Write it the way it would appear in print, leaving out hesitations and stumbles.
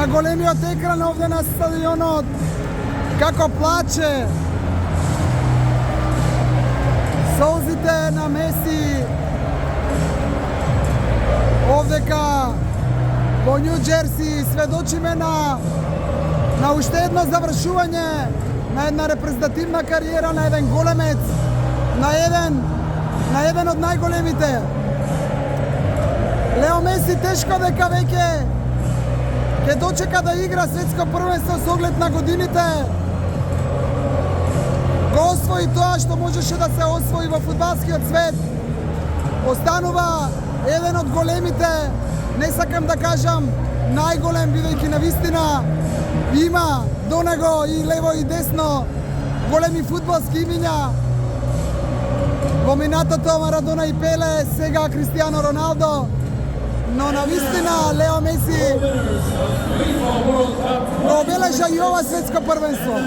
на големиот екран овде на стадионот, како плаче. Солзите на Меси овдека во Нью Джерси сведочиме на уште едно завршување на една репрезентативна кариера на еден големец, на еден од најголемите. Лео Меси тешко дека веќе ќе дочека да игра светско првенство со оглед на годините. Го освои тоа што можеше да се освои во фудбалскиот свет. Останува еден од големите, не сакам да кажам најголем, бидејќи навистина има до него и лево и десно големи фудбалски имиња. Во минатото Марадона и Пеле, сега Кристијано Роналдо, но навистина Лео Меси го обележа и ова светско првенство.